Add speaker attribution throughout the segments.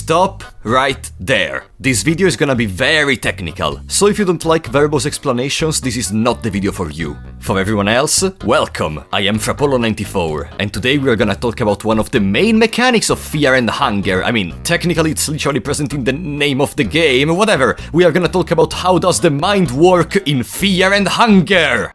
Speaker 1: Stop right there. This video is gonna be very technical, so if you don't like verbose explanations, this is not the video for you. For everyone else, welcome! I am Frapollo94, and today we are gonna talk about one of the main mechanics of fear and hunger. I mean, technically it's literally present in the name of the game, whatever. We are gonna talk about how does the mind work in fear and hunger!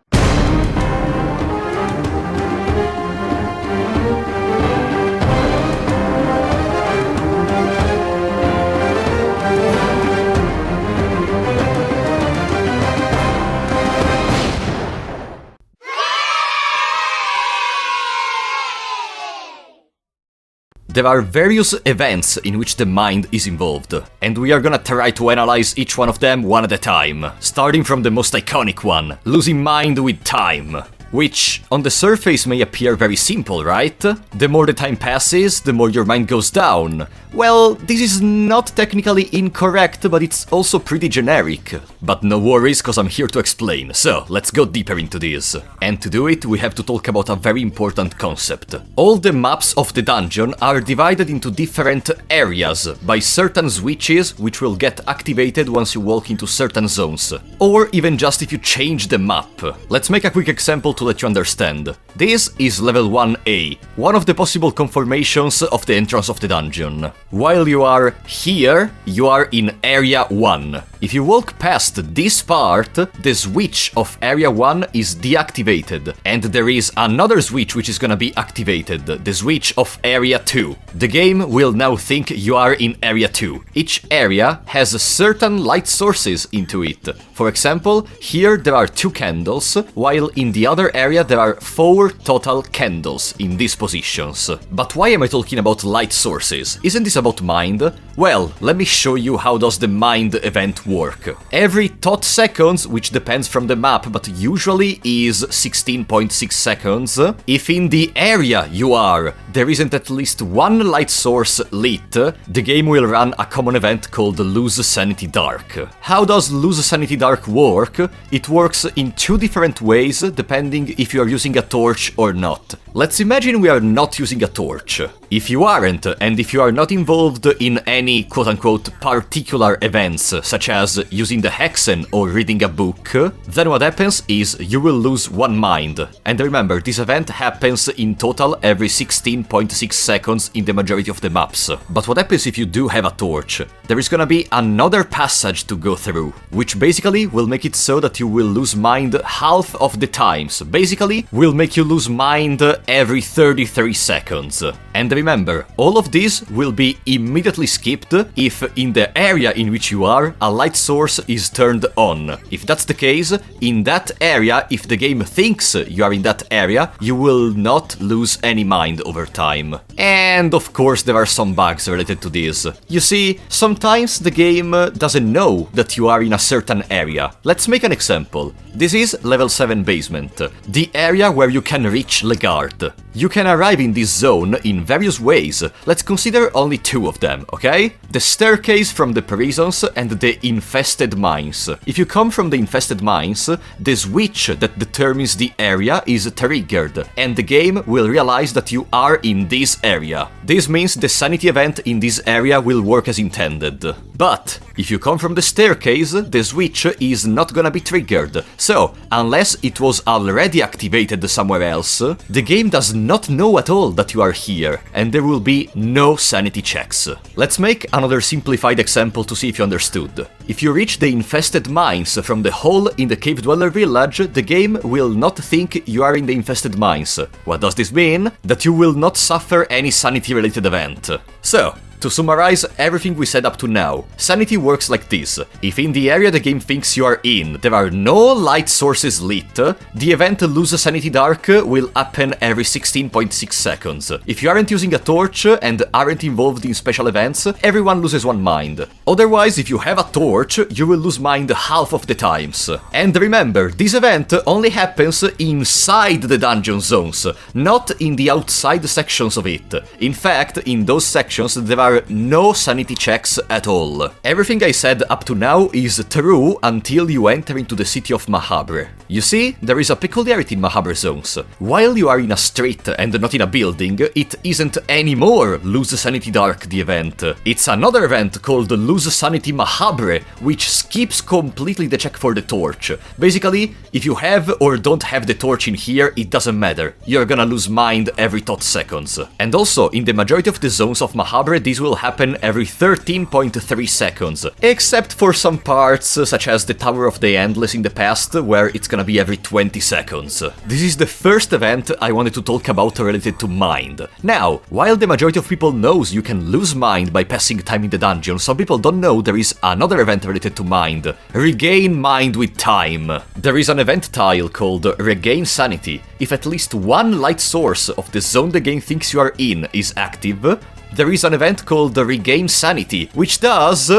Speaker 1: There are various events in which the mind is involved, and we are gonna try to analyze each one of them one at a time, starting from the most iconic one, losing mind with time. Which, on the surface, may appear very simple, right? The more the time passes, the more your mind goes down. Well, this is not technically incorrect, but it's also pretty generic. But no worries, cause I'm here to explain, so let's go deeper into this. And to do it, we have to talk about a very important concept. All the maps of the dungeon are divided into different areas by certain switches which will get activated once you walk into certain zones. Or even just if you change the map. Let's make a quick example to let you understand. This is level 1A, one of the possible conformations of the entrance of the dungeon. While you are here, you are in Area 1. If you walk past this part, the switch of Area 1 is deactivated, and there is another switch which is gonna be activated, the switch of Area 2. The game will now think you are in Area 2. Each area has certain light sources into it. For example, here there are 2 candles, while in the other area there are 4 total candles in these positions. But why am I talking about light sources? Isn't this about mind? Well, let me show you how does the mind event work. Every tot seconds, which depends from the map, but usually is 16.6 seconds, if in the area you are, there isn't at least one light source lit, the game will run a common event called Lose Sanity Dark. How does Lose Sanity Dark work? It works in 2 different ways, depending if you are using a torch or not. Let's imagine we are not using a torch. If you aren't, and if you are not involved in any quote-unquote particular events, such as using the hexen or reading a book, then what happens is you will lose 1 mind. And remember, this event happens in total every 16.6 seconds in the majority of the maps. But what happens if you do have a torch? There is gonna be another passage to go through, which basically will make it so that you will lose mind half of the times. Basically, will make you lose mind every 33 seconds. And remember, all of this will be immediately skipped if in the area in which you are, a light source is turned on. If that's the case, in that area, if the game thinks you are in that area, you will not lose any mind over time. And of course there are some bugs related to this. You see, sometimes the game doesn't know that you are in a certain area. Let's make an example. This is level 7 basement, the area where you can reach Legard. You can arrive in this zone in various ways. Let's consider only 2 of them, okay? The staircase from the prisons and the infested mines. If you come from the infested mines, the switch that determines the area is triggered, and the game will realize that you are in this area. This means the sanity event in this area will work as intended. But if you come from the staircase, the switch is not gonna be triggered. So, unless it was already activated somewhere else, the game does not know at all that you are here, and there will be no sanity checks. Let's make another simplified example to see if you understood. If you reach the infested mines from the hole in the Cave Dweller village, the game will not think you are in the infested mines. What does this mean? That you will not suffer any sanity-related event. So, to summarize everything we said up to now, sanity works like this. If in the area the game thinks you are in, there are no light sources lit, the event Lose Sanity Dark will happen every 16.6 seconds. If you aren't using a torch and aren't involved in special events, everyone loses 1 mind. Otherwise, if you have a torch, you will lose mind half of the times. And remember, this event only happens inside the dungeon zones, not in the outside sections of it. In fact, in those sections there are are no sanity checks at all. Everything I said up to now is true until you enter into the city of Mahabre. You see, there is a peculiarity in Mahabre zones. While you are in a street and not in a building, it isn't anymore Lose Sanity Dark the event. It's another event called Lose Sanity Mahabre, which skips completely the check for the torch. Basically, if you have or don't have the torch in here, it doesn't matter. You're gonna lose mind every 30 seconds. And also, in the majority of the zones of Mahabre, this will happen every 13.3 seconds. Except for some parts, such as the Tower of the Endless in the past, where it's gonna be every 20 seconds. This is the first event I wanted to talk about related to mind. Now, while the majority of people knows you can lose mind by passing time in the dungeon, some people don't know there is another event related to mind. Regain mind with time. There is an event tile called Regain Sanity. If at least one light source of the zone the game thinks you are in is active, there is an event called Regain Sanity, which does...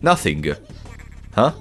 Speaker 1: nothing. Huh?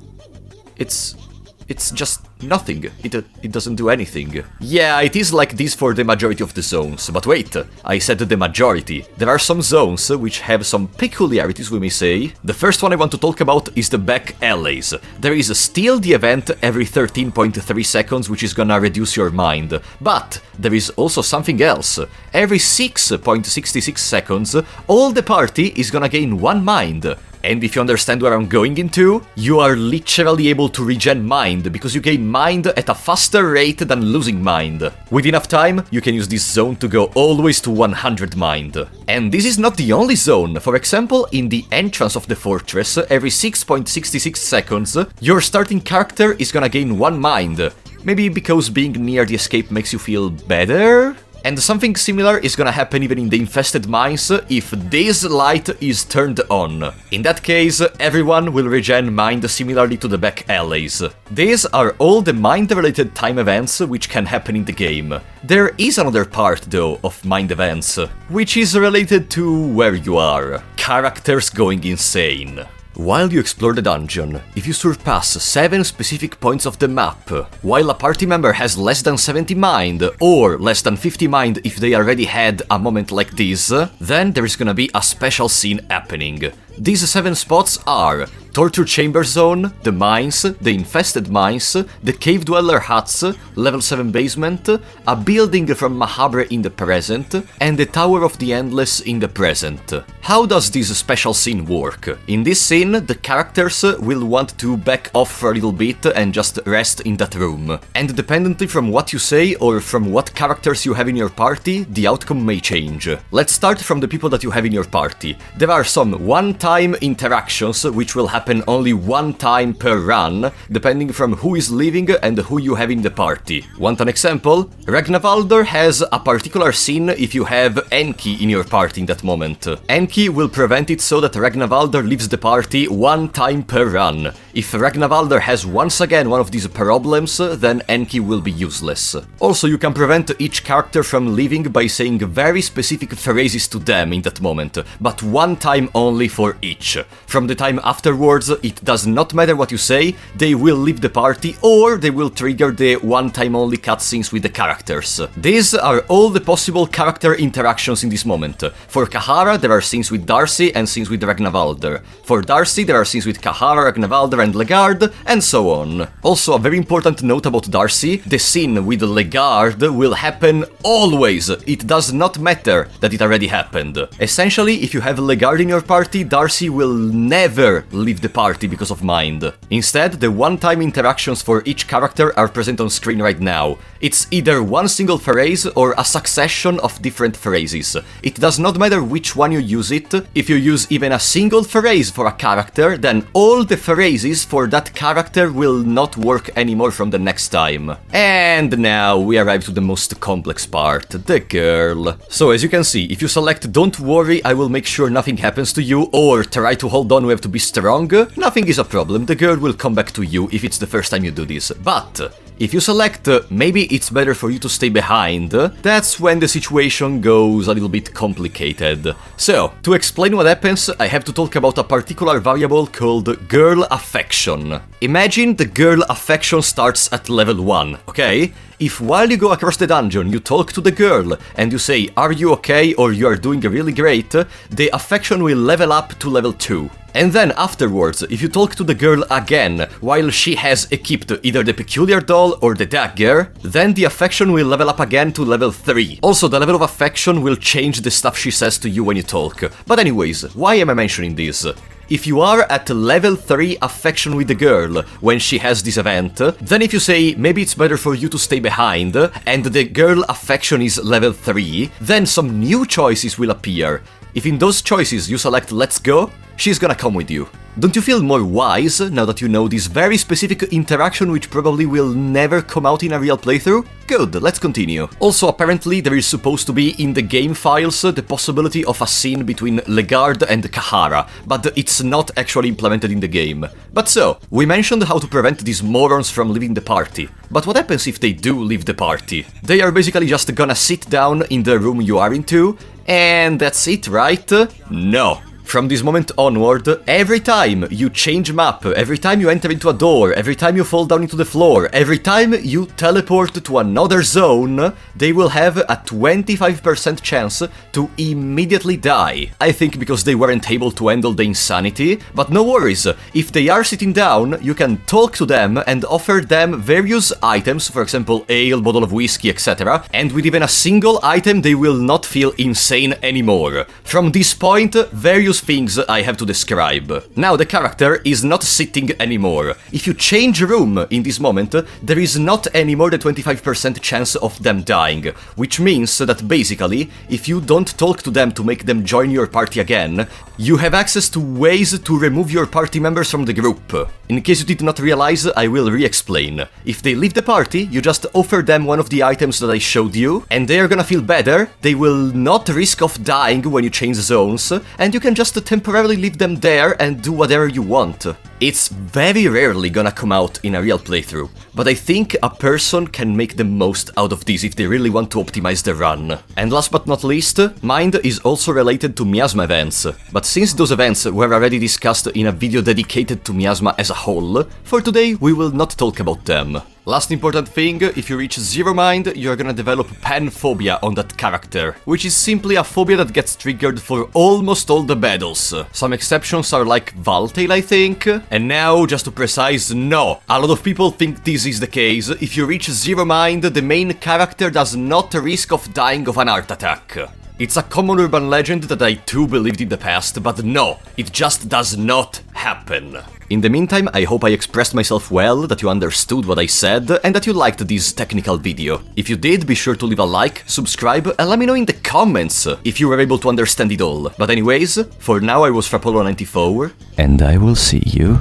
Speaker 1: It's just nothing. It doesn't do anything. Yeah, it is like this for the majority of the zones, but wait, I said the majority. There are some zones which have some peculiarities, we may say. The first one I want to talk about is the back alleys. There is still the event every 13.3 seconds, which is gonna reduce your mind, but there is also something else. Every 6.66 seconds, all the party is gonna gain 1 mind. And if you understand where I'm going into, you are literally able to regen mind, because you gain mind at a faster rate than losing mind. With enough time, you can use this zone to go always to 100 mind. And this is not the only zone. For example, in the entrance of the fortress, every 6.66 seconds, your starting character is gonna gain 1 mind. Maybe because being near the escape makes you feel better? And something similar is gonna happen even in the infested mines if this light is turned on. In that case, everyone will regen mind similarly to the back alleys. These are all the mind-related time events which can happen in the game. There is another part, though, of mind events, which is related to where you are. Characters going insane. While you explore the dungeon, if you surpass 7 specific points of the map, while a party member has less than 70 mind, or less than 50 mind if they already had a moment like this, then there is gonna be a special scene happening. These 7 spots are Torture Chamber Zone, the Mines, the Infested Mines, the Cave Dweller Huts, Level 7 Basement, a building from Mahabre in the present, and the Tower of the Endless in the present. How does this special scene work? In this scene, the characters will want to back off for a little bit and just rest in that room. And dependently from what you say or from what characters you have in your party, the outcome may change. Let's start from the people that you have in your party. There are some one-time interactions which will happen only 1 time per run, depending from who is leaving and who you have in the party. Want an example? Ragnavaldr has a particular scene if you have Enki in your party in that moment. Enki will prevent it so that Ragnavaldr leaves the party 1 time per run. If Ragnavaldr has once again one of these problems, then Enki will be useless. Also, you can prevent each character from leaving by saying very specific phrases to them in that moment, but 1 time only for each. From the time afterwards, it does not matter what you say, they will leave the party or they will trigger the 1 time only cutscenes with the characters. These are all the possible character interactions in this moment. For Kahara, there are scenes with Darcy and scenes with Ragnavaldr. For Darcy, there are scenes with Kahara, Ragnavaldr and Legard, and so on. Also, a very important note about Darcy, the scene with Legard will happen always. It does not matter that it already happened. Essentially, if you have Legard in your party, Darcy will never leave the party because of mind. Instead, the one-time interactions for each character are present on screen right now. It's either one single phrase or a succession of different phrases. It does not matter which one you use it. If you use even a single phrase for a character, then all the phrases for that character will not work anymore from the next time. And now we arrive to the most complex part, the girl. So as you can see, if you select "Don't worry, I will make sure nothing happens to you," or "Try to hold on, we have to be strong," nothing is a problem, the girl will come back to you if it's the first time you do this. But if you select "Maybe it's better for you to stay behind," that's when the situation goes a little bit complicated. So, to explain what happens, I have to talk about a particular variable called girl affection. Imagine the girl affection starts at level 1, okay? if while you go across the dungeon you talk to the girl and you say, "Are you okay?" or "You are doing really great," the affection will level up to level 2. And then afterwards, if you talk to the girl again while she has equipped either the peculiar doll or the dagger, then the affection will level up again to level 3. Also, the level of affection will change the stuff she says to you when you talk. But anyways, why am I mentioning this? If you are at level 3 affection with the girl when she has this event, then if you say maybe it's better for you to stay behind, and the girl affection is level 3, then some new choices will appear. If in those choices you select "let's go," she's gonna come with you. Don't you feel more wise now that you know this very specific interaction which probably will never come out in a real playthrough? Good, let's continue. Also, apparently there is supposed to be in the game files the possibility of a scene between Legard and Kahara, but it's not actually implemented in the game. But so, we mentioned how to prevent these morons from leaving the party. But what happens if they do leave the party? They are basically just gonna sit down in the room you are into, and that's it, right? No. From this moment onward, every time you change map, every time you enter into a door, every time you fall down into the floor, every time you teleport to another zone, they will have a 25% chance to immediately die. I think because they weren't able to handle the insanity, but no worries, if they are sitting down, you can talk to them and offer them various items, for example ale, bottle of whiskey, etc. And with even a single item they will not feel insane anymore. From this point, various things I have to describe. Now the character is not sitting anymore. If you change room in this moment, there is not anymore the 25% chance of them dying, which means that basically, if you don't talk to them to make them join your party again, you have access to ways to remove your party members from the group. In case you did not realize, I will re-explain. If they leave the party, you just offer them one of the items that I showed you, and they are gonna feel better, they will not risk of dying when you change zones, and you can just temporarily leave them there and do whatever you want. It's very rarely gonna come out in a real playthrough, but I think a person can make the most out of this if they really want to optimize the run. And last but not least, Mind is also related to miasma events, but since those events were already discussed in a video dedicated to miasma as a whole, for today we will not talk about them. Last important thing, if you reach 0 mind, you're gonna develop Panphobia on that character, which is simply a phobia that gets triggered for almost all the battles. Some exceptions are like Valtail, I think. And now, just to precise, no. A lot of people think this is the case. If you reach 0 mind, the main character does not risk of dying of an heart attack. It's a common urban legend that I too believed in the past, but no, it just does not happen. In the meantime, I hope I expressed myself well, that you understood what I said, and that you liked this technical video. If you did, be sure to leave a like, subscribe, and let me know in the comments if you were able to understand it all. But anyways, for now I was Frapolo94, and I will see you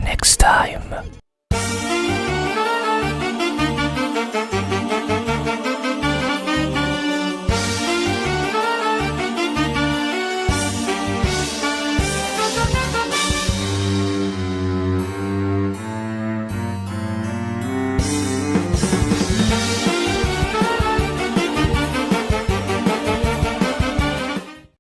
Speaker 1: next time.